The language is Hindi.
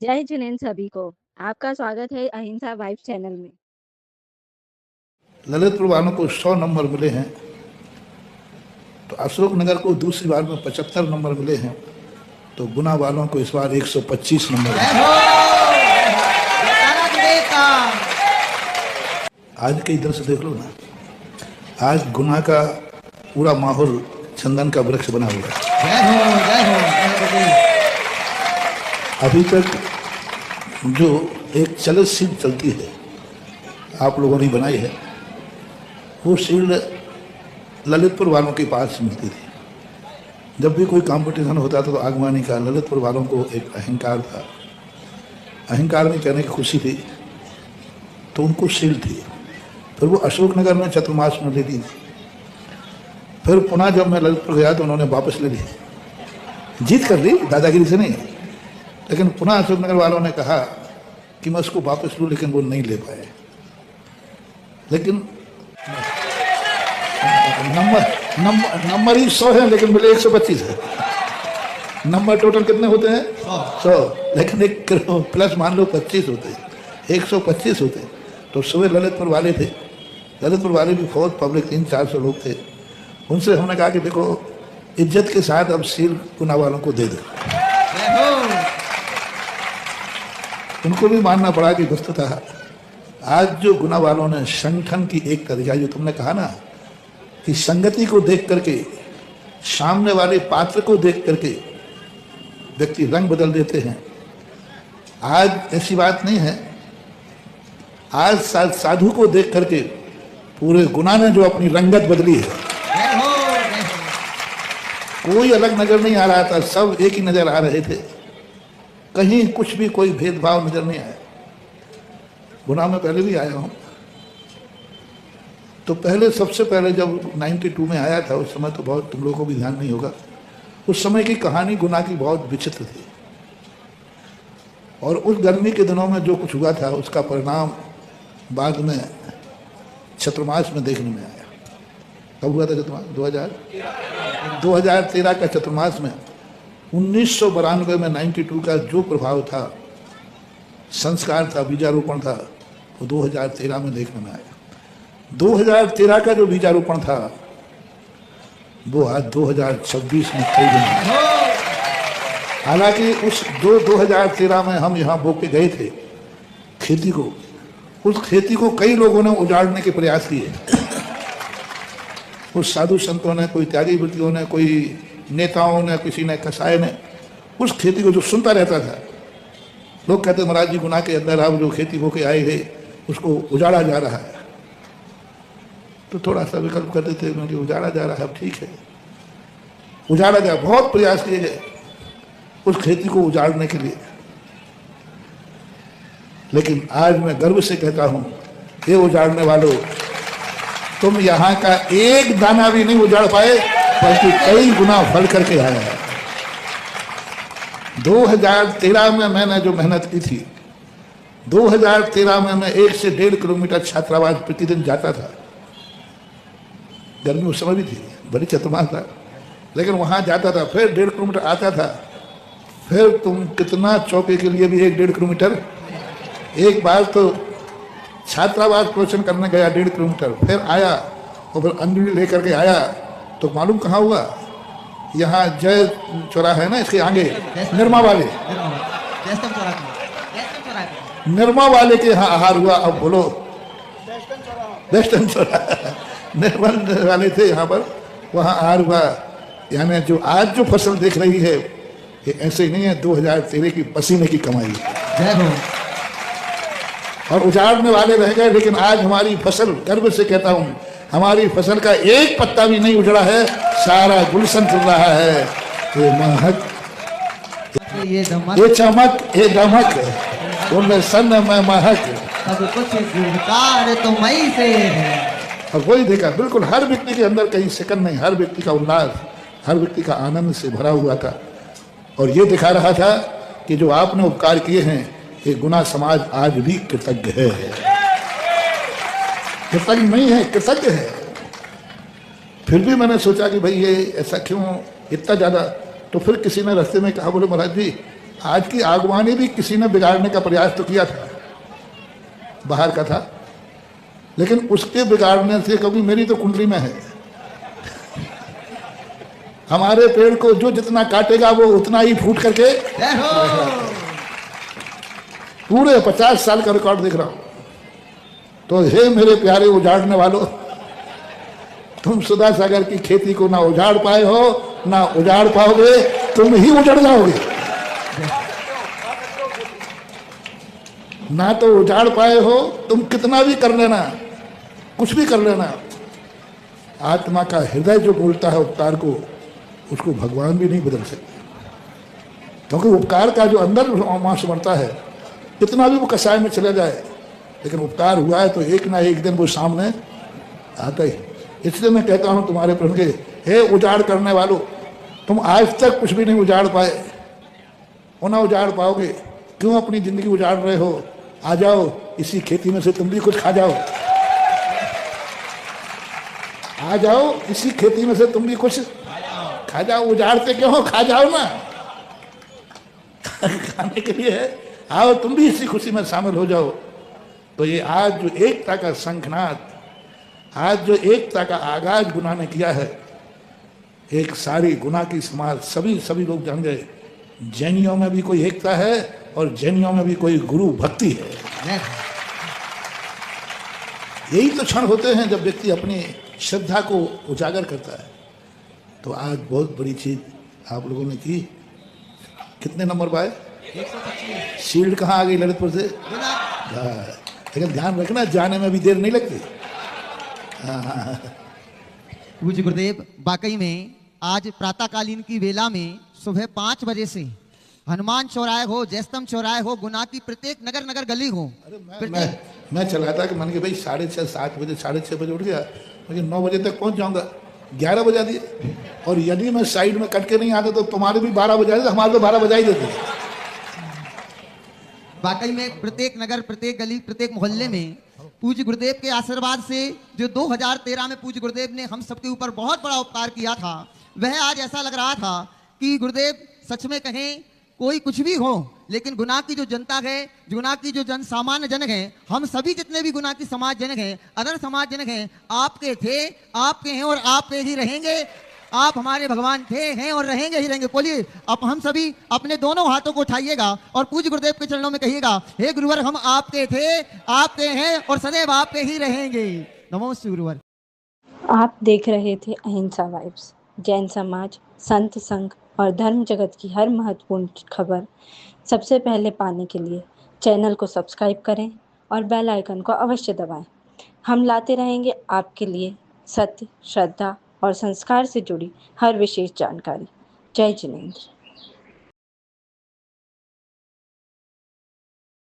जय जिनेंद्र सभी को। आपका स्वागत है अहिंसा वाइफ चैनल में। ललितपुर वालों को 100 नंबर मिले हैं, तो अशोक नगर को दूसरी बार में 75 नंबर मिले हैं, तो गुना वालों को इस बार 125 नंबर मिले। आज के इधर से देख लो ना, आज गुना का पूरा माहौल चंदन का वृक्ष बना हुआ है। अभी तक जो एक चलित सीट चलती है, आप लोगों ने बनाई है, वो शील्ड ललितपुर वालों के पास मिलती थी। जब भी कोई कंपटीशन होता था तो आगवानी का ललितपुर वालों को एक अहंकार था, अहंकार में कहने की खुशी थी, तो उनको शील्ड थी। फिर वो अशोकनगर में चतुर्मास में ले ली। फिर पुनः जब मैं ललितपुर गया तो उन्होंने वापस ले ली, जीत कर ली, दादागिरी से नहीं। लेकिन पुनः अशोकनगर वालों ने कहा कि मैं उसको वापस लूँ, लेकिन वो नहीं ले पाए। लेकिन नंबर ही 100 है, लेकिन मिले 125 है। नंबर टोटल कितने होते हैं? 100, लेकिन एक प्लस मान लो 25 होते हैं, 125 होते हैं। तो सुबह ललितपुर वाले थे, ललितपुर वाले भी बहुत पब्लिक, 300-400 लोग थे। उनसे हमने कहा कि देखो, इज्जत के साथ अब सील गुना वालों को दे दो। उनको भी मानना पड़ा कि वस्तुतः आज जो गुना वालों ने संगठन की एक तरीका, जो तुमने कहा ना कि संगति को देख करके, सामने वाले पात्र को देख करके व्यक्ति रंग बदल देते हैं। आज ऐसी बात नहीं है। आज साधु को देख करके पूरे गुना ने जो अपनी रंगत बदली है, कोई अलग नजर नहीं आ रहा था, सब एक ही नजर आ रहे थे। कहीं कुछ भी कोई भेदभाव नजर नहीं आया। गुना में पहले भी आया हूँ, तो पहले सबसे पहले जब 92 में आया था, उस समय तो बहुत, तुम लोगों को भी ध्यान नहीं होगा, उस समय की कहानी गुना की बहुत विचित्र थी। और उस गर्मी के दिनों में जो कुछ हुआ था, उसका परिणाम बाद में चतुर्मास में देखने में आया। कब हुआ था चतुर्मास? 2013 का चतुर्मास में। 1992 में 92 का जो प्रभाव था, संस्कार था, बीजारोपण था, वो 2013 में देखने में आया। 2013 का जो बीजारोपण था, वो आज 2026 में कई दिन। हालांकि उस 2013 में हम यहाँ बो के गए थे खेती को, उस खेती को कई लोगों ने उजाड़ने के प्रयास किए। कुछ साधु संतों ने, कोई त्यागी वृत्तियों ने, कोई नेताओं ने, किसी ने, कसाई ने, उस खेती को जो सुनता रहता था। लोग कहते महाराज जी, गुना के अंदर आप जो खेती होके आए थे, उसको उजाड़ा जा रहा है। तो थोड़ा सा विकल्प करते थे, उन्होंने उजाड़ा जा रहा है, अब ठीक है, उजाड़ा जा। बहुत प्रयास किए गए उस खेती को उजाड़ने के लिए। लेकिन आज मैं गर्व से कहता हूं, ये उजाड़ने वालों, तुम यहाँ का एक दाना भी नहीं उजाड़ पाए, बल्कि कई गुना बढ़ करके आया है। 2013 में मैंने जो मेहनत की थी, 2013 में मैं 1 से 1.5 किलोमीटर छात्रावास प्रतिदिन जाता था। गर्मी उस समय भी थी, बड़ी चतुर्मास था, लेकिन वहाँ जाता था, फिर 1.5 किलोमीटर आता था, फिर तुम कितना चौके के लिए भी 1-1.5 किलोमीटर। एक बार तो छात्रावास प्रवचन करने गया 1.5 किलोमीटर, फिर आया और फिर अंजलि लेकर के आया, तो मालूम कहाँ हुआ? यहाँ जय चौराहा है ना, इसके आगे निर्मा वाले, निर्मा वाले के यहाँ आहार हुआ। अब बोलो, वेस्टर्न चौराहा, निर्मा वाले थे यहाँ पर, वहाँ आहार हुआ। यानी जो आज जो फसल देख रही है, ये ऐसे ही नहीं है, 2013 की पसीने की कमाई है। और उजाड़ने वाले रह गए, लेकिन आज हमारी फसल, गर्व से कहता हूँ, हमारी फसल का एक पत्ता भी नहीं उजड़ा है, सारा गुलशन चल रहा है। ये महक, ये चमक, ये दमक, उनमें सन में महक, सब कुछ गुणकार तुम्हीं से है। और वही देखा, बिल्कुल हर व्यक्ति के अंदर कहीं सेकंड नहीं, हर व्यक्ति का उल्लास, हर व्यक्ति का आनंद से भरा हुआ था। और ये दिखा रहा था कि जो आपने उपकार किए हैं, ये गुना समाज आज भी कृतज्ञ है। कृतज्ञ नहीं है, कृतज्ञ है। फिर भी मैंने सोचा कि भाई ये ऐसा क्यों इतना ज़्यादा। तो फिर किसी ने रास्ते में कहा, बोले महाराज जी, आज की आगवानी भी किसी ने बिगाड़ने का प्रयास तो किया था, बाहर का था, लेकिन उसके बिगाड़ने से कभी मेरी तो कुंडली में है। हमारे पेड़ को जो जितना काटेगा वो उतना ही फूट करके जय हो। पूरे 50 साल का रिकॉर्ड देख रहा हूं। तो हे मेरे प्यारे उजाड़ने वालों, तुम सुधा सागर की खेती को ना उजाड़ पाए हो, ना उजाड़ पाओगे, तुम ही उजड़ जाओगे। ना तो उजाड़ पाए हो, तुम कितना भी कर लेना, कुछ भी कर लेना, आत्मा का हृदय जो बोलता है उपकार को, उसको भगवान भी नहीं बदल सकते। क्योंकि उपकार का जो अंदर मांस बनता है, कितना भी वो कसाय में चले जाए, लेकिन उपकार हुआ है तो एक ना एक दिन वो सामने आता ही। इसलिए मैं कहता हूं तुम्हारे प्रभु के, हे उजाड़ करने वालों, तुम आज तक कुछ भी नहीं उजाड़ पाए और ना उजाड़ पाओगे, क्यों अपनी जिंदगी उजाड़ रहे हो? आ जाओ, इसी खेती में से तुम भी कुछ खा जाओ। आ जाओ, इसी खेती में से तुम भी कुछ खा जाओ। उजाड़ते क्यों हो? खा जाओ ना। खाने के लिए आओ, तुम भी इसी खुशी में शामिल हो जाओ। तो ये आज जो एकता का शंखनाद, आज जो एकता का आगाज गुना ने किया है, एक सारी गुना की समाज, सभी लोग जान गए, जैनियों में भी कोई एकता है और जैनियों में भी कोई गुरु भक्ति है। यही तो क्षण होते हैं जब व्यक्ति अपनी श्रद्धा को उजागर करता है। तो आज बहुत बड़ी चीज आप लोगों ने की। कितने नंबर पाए? 125। शील्ड कहाँ आ गई ललितपुर से? हाँ, लेकिन ध्यान रखना, जाने में भी देर नहीं लगती। हाँ। पूज्य गुरुदेव, वाकई में आज प्रातःकालीन की वेला में सुबह 5 बजे से हनुमान चौराहे हो, जयस्तंभ चौराहे हो, गुना की प्रत्येक नगर नगर गली हो, मैं चला था कि मैंने कि भाई 6:30 7 बजे 6:30 बजे उठ गया, लेकिन 9 बजे तक पहुंच जाऊंगा। 11 बजा दिए, और यदि मैं साइड में कट के नहीं आता तो तुम्हारे भी 12 बजा देते, हमारे तो 12 बजा ही देते। वाकई में प्रत्येक नगर, प्रत्येक गली, प्रत्येक मोहल्ले में पूज्य गुरुदेव के आशीर्वाद से जो 2013 में पूज्य गुरुदेव ने हम सबके ऊपर बहुत बड़ा उपकार किया था, वह आज ऐसा लग रहा था कि गुरुदेव सच में कहें, कोई कुछ भी हो, लेकिन गुना की जो जनता है, गुना की जो जन सामान्य जन है, हम सभी जितने भी गुना की समाज जनक हैं, अदर समाज जनक हैं, आपके थे, आपके हैं और आपके ही रहेंगे। आप हमारे भगवान थे, हैं और रहेंगे ही रहेंगे। बोलिए, अब हम सभी अपने दोनों हाथों को उठाइएगा और पूज्य गुरुदेव के चरणों में कहिएगा, हे गुरुवर, हम आपके थे, आपके हैं और सदैव आपके ही रहेंगे। नमो श्री गुरुवर। आप देख रहे थे अहिंसा वाइब्स। जैन समाज, संत संघ और धर्म जगत की हर महत्वपूर्ण खबर सबसे पहले पाने के लिए चैनल को सब्सक्राइब करें और बेल आइकन को अवश्य दबाएं। हम लाते रहेंगे आपके लिए सत्य, श्रद्धा और संस्कार से जुड़ी हर विशेष जानकारी। जय जिनेंद्र।